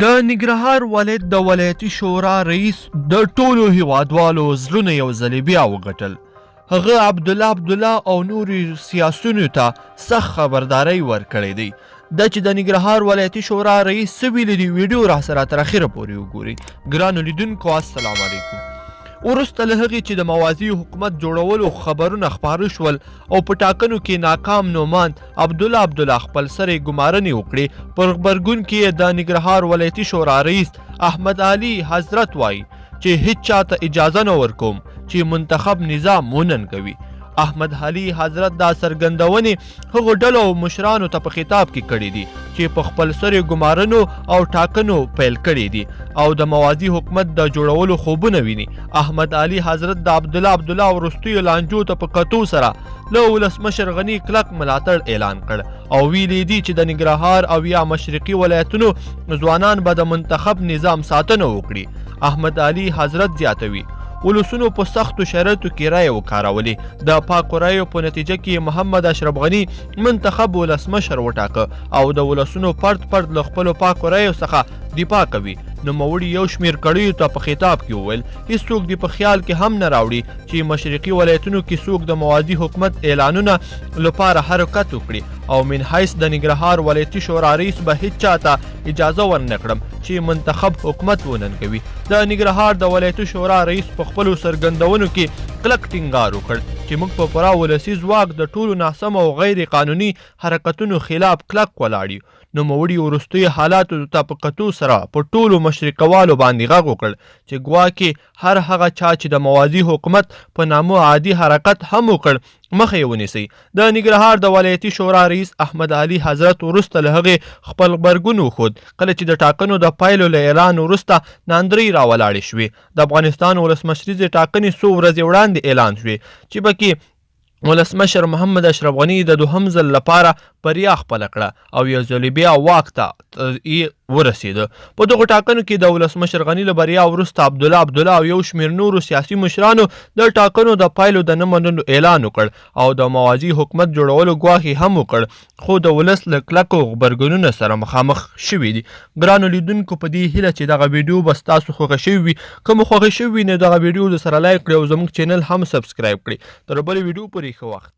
د ننګرهار ولایت د ولایتي شورا رئیس د ټولو هیوادوالو زړونه یو ځلې بیا وګټل. هغه عبدالله او نورو سیاسیونو ته سخت خبرداری ورکړی دی. دا چې د ننګرهار ولایتي شورا رئیس څه ویلي دي ویډیو راسره تر اخره پورې وګورئ. ګرانو لیدونکو السلام علیکم. وروسته له هغې چې د موازي حکومت جوړولو خبرونه خپاره شول او په ټاکنو کې ناکام نوماند عبدالله خپل سره ګمارنې وکړې، پر غبرګون کې د ننګرهار ولایتي شورا رئیس احمد علي حضرت وایي چې هیڅ چاته اجازه نه ورکوم چې منتخب نظام وننګوي. احمد علي حضرت دا څرګندونې هغو ډلو او مشرانو ته په خطاب کې کړي دي چې په خپل سرې ګمارنو او ټاکنو پیل کړي دي او د موازي حکومت د جوړولو خوبونه ویني. احمد علي حضرت د عبدالله وروستیو لانجو ته په کتو سره له ولسمشر غني کلک ملاتړ اعلان کړ او ویلي دي چې د ننګرهار او یا مشرقي ولایتونو ځوانان به د منتخب نظام ساتنه وکړي. احمد علي حضرت زیاتوي ولسونو په سختو شرایطو کې رایې وکارولې. د پاکو رایو په نتیجه کې محمد اشرف غني منتخب ولسمشر وټاکه او د ولسونو فرد له خپلو پاکو رایو څخه دفاع کوي. نوموړي یو شمېر کړیو ته په خطاب کې وویل هیڅوک دې په خیال کې هم نه راوړي چې مشرقي ولایتونو کې څوک د موازي حکومت اعلانونه لپاره حرکت وکړي او من حیث د ننګرهار ولایتي شورا رئیس به هیڅ چاته اجازه ورنه کړم چې منتخب حکومت وننګوي. د ننګرهار د ولایتي شورا رئیس په خپلو څرګندونو کې کلک ټینګار وکړ چې موږ په پوره ولسي ځواک د ټولو ناسم او غیر قانوني حرکتونو خلاف کلک ولاړ یو. نوموړي وروستیو حالاتو ته په کتو سره په ټولو مشرقوالو باندې غږ وکړ چې ګواکې هر هغه چا چې د موازي حکومت په نامه عادي حرکت هم وکړ مخه یې ونیسئ. د ننګرهار د ولایتي شورا رئیس احمد علي حضرت وروسته له هغې خپل غبرګون وښود کله چې د ټاکنو د پایلو له اعلان وروسته ناندرۍ راولاړې شوې. د افغانستان ولسمشریزې ټاکنې څو ورځې وړاندې اعلان شوې چې پکې ولسمشر محمد اشرف غني د دوهم ځل لپاره بریا خپله کړه او یو ځل بیا واک ته ورسېده. په دغو ټاکنو کې د ولسمشر غني له بریا وروسته عبدالله او یو شمېر نورو سیاسي مشرانو د ټاکنو د پایلو د نه منلو اعلان وکړ او د موازي حکومت جوړولو ګواښ هم وکړ خو د ولس له کلکو غبرګونونو سره مخامخ شوي دي. ګرانو لیدونکو په دې هیله چې دغه ویډیو به ستاسو خوښه شوي وي. که مو خوښه شوي وي نو دغه ویډیو د سره لایک کړئ او زموږ چینل هم سبسکرایب کړئ. تر بلې ویډیو پورې ښه وخت.